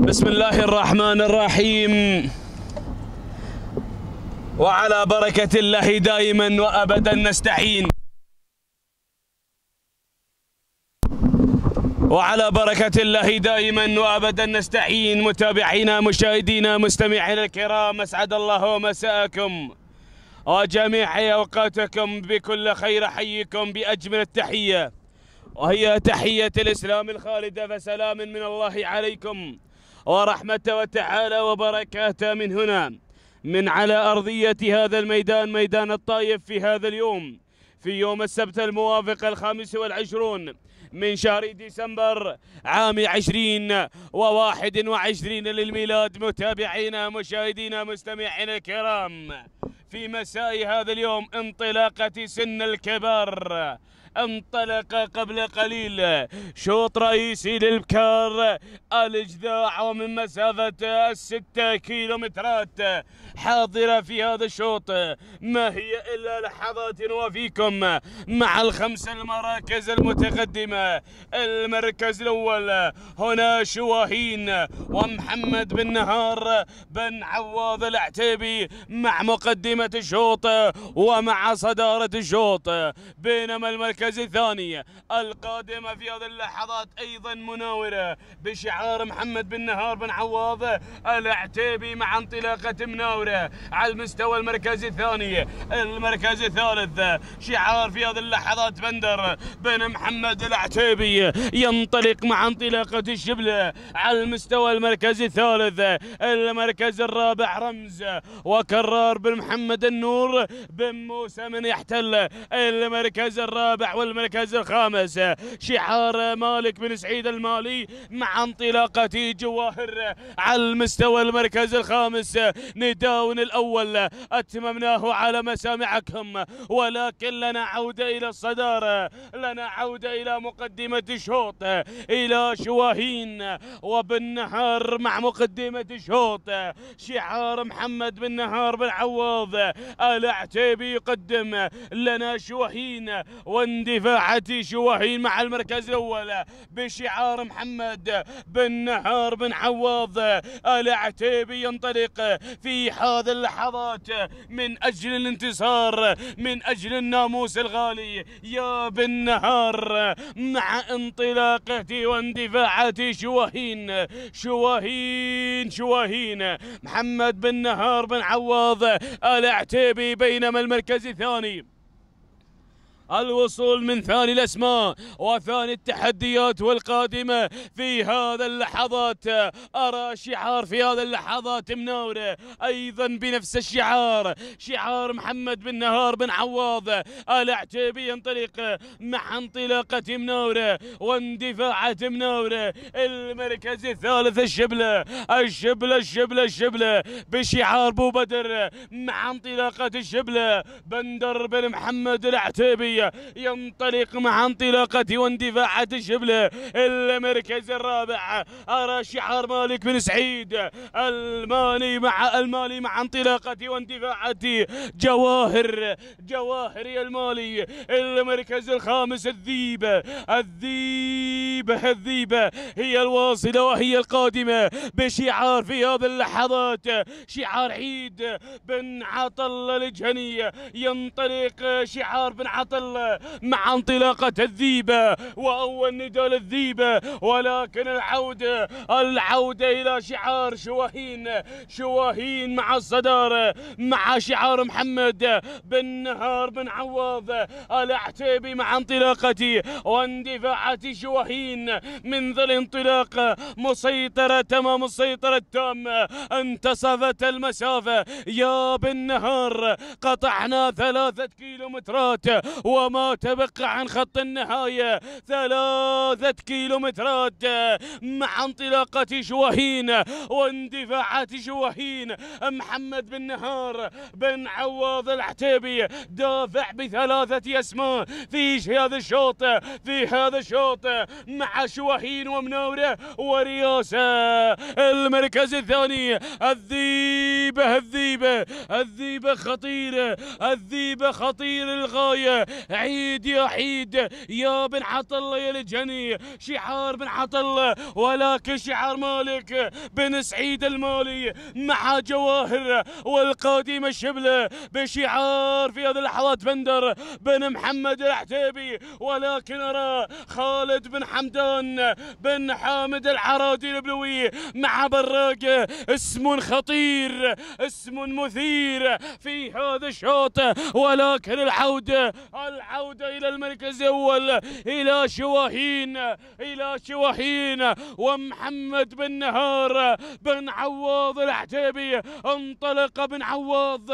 بسم الله الرحمن الرحيم. وعلى بركة الله دائما وأبدا نستعين. وعلى بركة الله دائما وأبدا نستعين. متابعينا مشاهدينا مستمعينا الكرام، أسعد الله مساءكم وجميع أوقاتكم بكل خير. أحييكم بأجمل التحية، وهي تحية الإسلام الخالدة، فسلام من الله عليكم ورحمته وتعالى وبركاته من هنا، من على أرضية هذا الميدان، ميدان الطايف، في هذا اليوم، في يوم السبت الموافق 25 من شهر ديسمبر عام 2021 للميلاد. متابعينا مشاهدينا مستمعينا الكرام، في مساء هذا اليوم انطلاقة سن الكبار. انطلق قبل قليل شوط رئيسي للبكار الإجذاع، ومن مسافة 6 كيلومترات حاضرة في هذا الشوط. ما هي إلا لحظات وفيكم مع ال5 المراكز المتقدمة. المركز الأول هنا شواهين ومحمد بن نهار بن عواض العتيبي مع مقدمة الشوط ومع صدارة الشوط، بينما المركز الثاني القادمة في هذه اللحظات أيضا مناورة بشعار محمد بن نهار بن عواض العتيبي مع انطلاقة مناورة على المستوى المركز الثاني. المركز الثالث شعار في هذه اللحظات بندر بن محمد العتيبي ينطلق مع انطلاقة الشبلة على المستوى المركز الثالث. المركز الرابع رمز وكرار بن محمد النور بن موسى من يحتل. المركز الرابع والمركز الخامس شعار مالك بن سعيد المالي مع انطلاقة جواهر على المستوى المركز الخامس. نداء الأول أتممناه على مسامعكم، ولكن لنا عودة إلى الصدارة، لنا عودة إلى مقدمة الشوط، إلى شواهين وبن نهار مع مقدمة الشوط. شعار محمد بن نهار بن عواض العتيبي يقدم لنا شواهين، واندفاعات شواهين مع المركز الأول بشعار محمد بن نهار بن عواض العتيبي ينطلق في هذه اللحظات من أجل الانتصار، من أجل الناموس الغالي يا بن نهار، مع انطلاقة واندفاعات شواهين شواهين محمد بن نهار بن عواض العتيبي. بينما المركز الثاني الوصول من ثاني الأسماء وثاني التحديات والقادمة في هذا اللحظات. أرى شعار في هذا اللحظات مناورة أيضا بنفس الشعار، شعار محمد بن نهار بن عواض العتيبي ينطلق مع انطلاقة مناورة واندفاعات مناورة. المركز الثالث الشبلة بشعار بو بدر مع انطلاقة الشبلة. بندر بن محمد العتيبي ينطلق مع انطلاقة واندفاعات الشبلة. المركز الرابع أرى شعار مالك بن سعيد المالي مع انطلاقة واندفاعات جواهر المالي. المركز الخامس الذيبة هي الواصلة وهي القادمة بشعار في هذه اللحظات شعار عيد بن عطل الجهني. ينطلق شعار بن عطل مع انطلاقة الذيبة وأول نداء للذيبة، ولكن العودة إلى شعار شواهين مع الصدارة مع شعار محمد بن نهار بن عواض العتيبي مع انطلاقة واندفاعات شواهين. منذ الانطلاق مسيطرة تمام السيطرة التامة، انتصفت المسافة يا بن نهار، قطعنا 3 كيلومترات وما تبقى عن خط النهاية 3 كيلومترات مع انطلاقة شواهين واندفاعات شواهين. محمد بن نهار بن عواض العتيبي دافع ب3 أسماء في هذا الشوط مع شواهين ومناورة ورياسة. المركز الثاني الذيب الذيبة الذيبة الذيبة خطيرة، الذيبة خطيرة للغاية. عيد يا عيد يا بن عطله يا الجني، شعار بن عطله ولكن شعار مالك بن سعيد المالي مع جواهر والقادم الشبله بشعار في هذه اللحظات بندر بن محمد العتيبي، ولكن أرى خالد بن حمدان بن حامد العرادي البلوي مع براقه. اسم خطير، اسم مثير في هذا الشوط، ولكن العودة إلى المركز الأول إلى شواهين، إلى شواهين ومحمد بن نهار بن عواض العتيبي. انطلق بن عواض،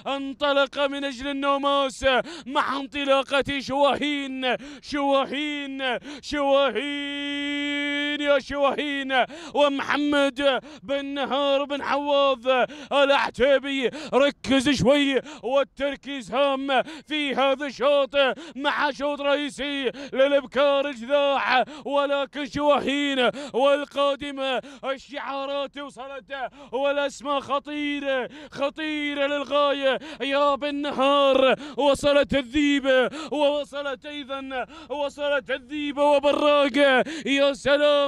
انطلق من أجل النوماس مع انطلاقة شواهين. شواهين شواهين يا شواهين ومحمد بن نهار بن عواض العتيبي. ركز شوي والتركيز هام في هذا الشوط مع شوط رئيسي للابكار الجذاع، ولكن شواهين والقادمة الشعارات وصلت والاسماء خطيرة خطيرة للغاية. يا بن نهار وصلت الذيبة، ووصلت ايضا وصلت الذيبة وبراقة. يا سلام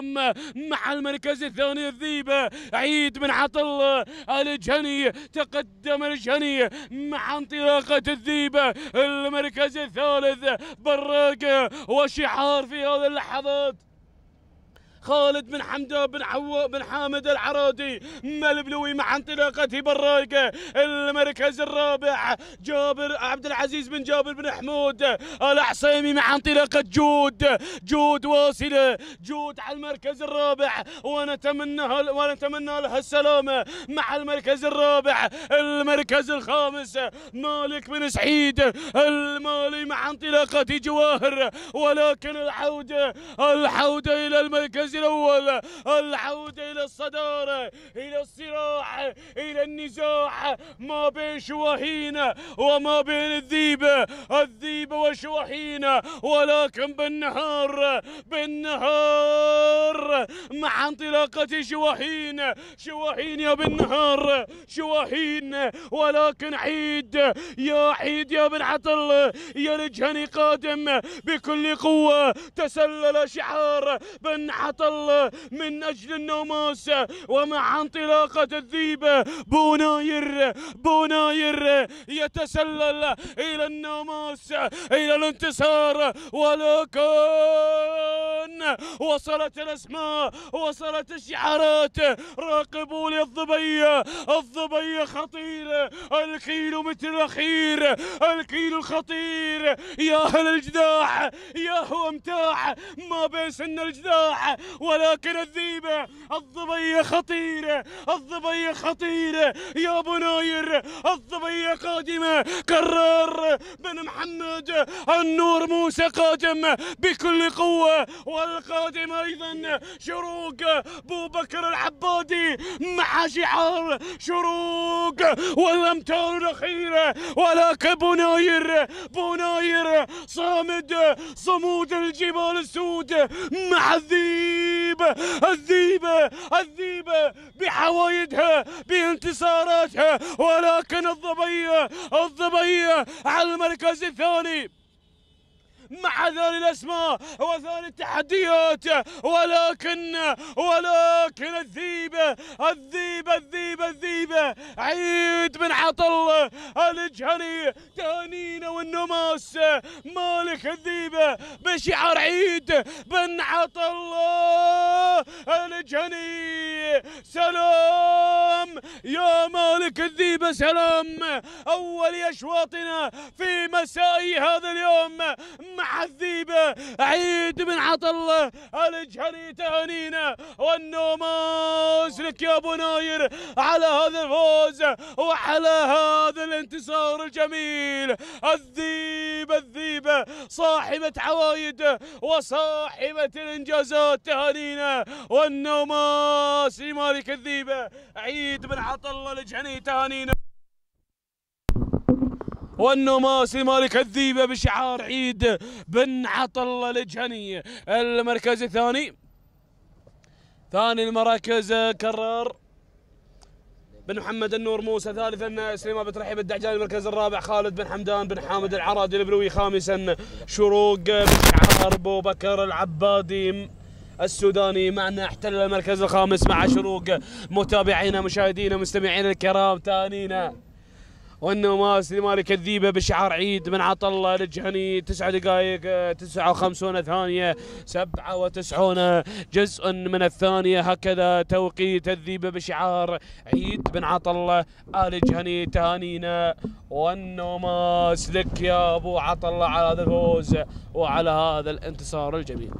مع المركز الثاني الذيبة عيد بن عطله الجني، تقدم الجني مع انطلاقة الذيبة. المركز الثالث براقة وشعار في هذه اللحظات خالد بن حمدان بن حامد العرادي البلوي مع انطلاقته براقه. المركز الرابع جابر عبد العزيز بن جابر بن حمود العصيمي مع انطلاقه جود واصله، جود على المركز الرابع، ونتمنى لها السلامه مع المركز الرابع. المركز الخامس مالك بن سعيد المالي مع انطلاقه جواهر، ولكن العوده الى المركز الأول، العودة إلى الصدارة، إلى الصراع، إلى النزاع ما بين شواهين وما بين الذيبة وشواهين. ولكن بن نهار مع انطلاقة شواهين يا بن نهار شواهين. ولكن عيد يا بن عطله يا الجهني قادم بكل قوة. تسلل شعار بن عطله من أجل النوماس ومع انطلاقة الذيبة بوناير يتسلل إلى النوماس إلى الانتصار. ولكن وصلت الأسماء، وصلت الشعارات. راقبوا لي الظبية خطيرة، الكيلومتر الأخير، الكيلو الخطير. يا أهل الجداح، يا هو امتاع ما بين سن الجداح، ولكن الظبية خطيرة يا بناير. الظبية قادمة، قرار بن محمد النور موسى قادم بكل قوة. والقادم أيضا شروق بو بكر العبادي مع شعار شروق والأمتار الأخيرة. ولكن بناير صمود الجبال السود مع الذيبة بحوايدها بانتصاراتها. ولكن الظبية على المركز الثاني مع ذلك الأسماء وذلك التحديات. ولكن الذيبة عيد بن عطله الجهني تهانينا والنماس مالك الذيبة بشعار عيد بن عطله الجهني. سلام يا مالك الذيبة، سلام. أول أشواطنا في مساء هذا اليوم مع الذيبة عيد بن عطله الجهني تهانينا والنوماس لك يا بناير على هذا الفوز وعلى هذا الانتصار الجميل. الذيبة صاحبة عوايد وصاحبة الانجازات تهانينا والنوماس لمالك الذيبة عيد بن عطله الجهني تهانينا والنوماس لمالك الذيبة بشعار عيد بن عطله الجهني. المركز الثاني، ثاني المراكز كرار بن محمد النور موسى ثالثا، سليمان بن ترحيب الدعجاني المركز الرابع، خالد بن حمدان بن حامد العرادي البلوي خامسا، شروق بن شعار ابو بكر العبادي السوداني معنا احتل المركز الخامس مع شروق. متابعينا مشاهدينا مستمعينا الكرام تانينا والنوماس لمالك الذيبه بشعار عيد بن عطله الجهني 9 دقائق 59 ثانيه 97 جزء من الثانيه، هكذا توقيت الذيبه بشعار عيد بن عطله ال جهني. تهانينا والنوماس لك يا ابو عطله على هذا الفوز وعلى هذا الانتصار الجميل.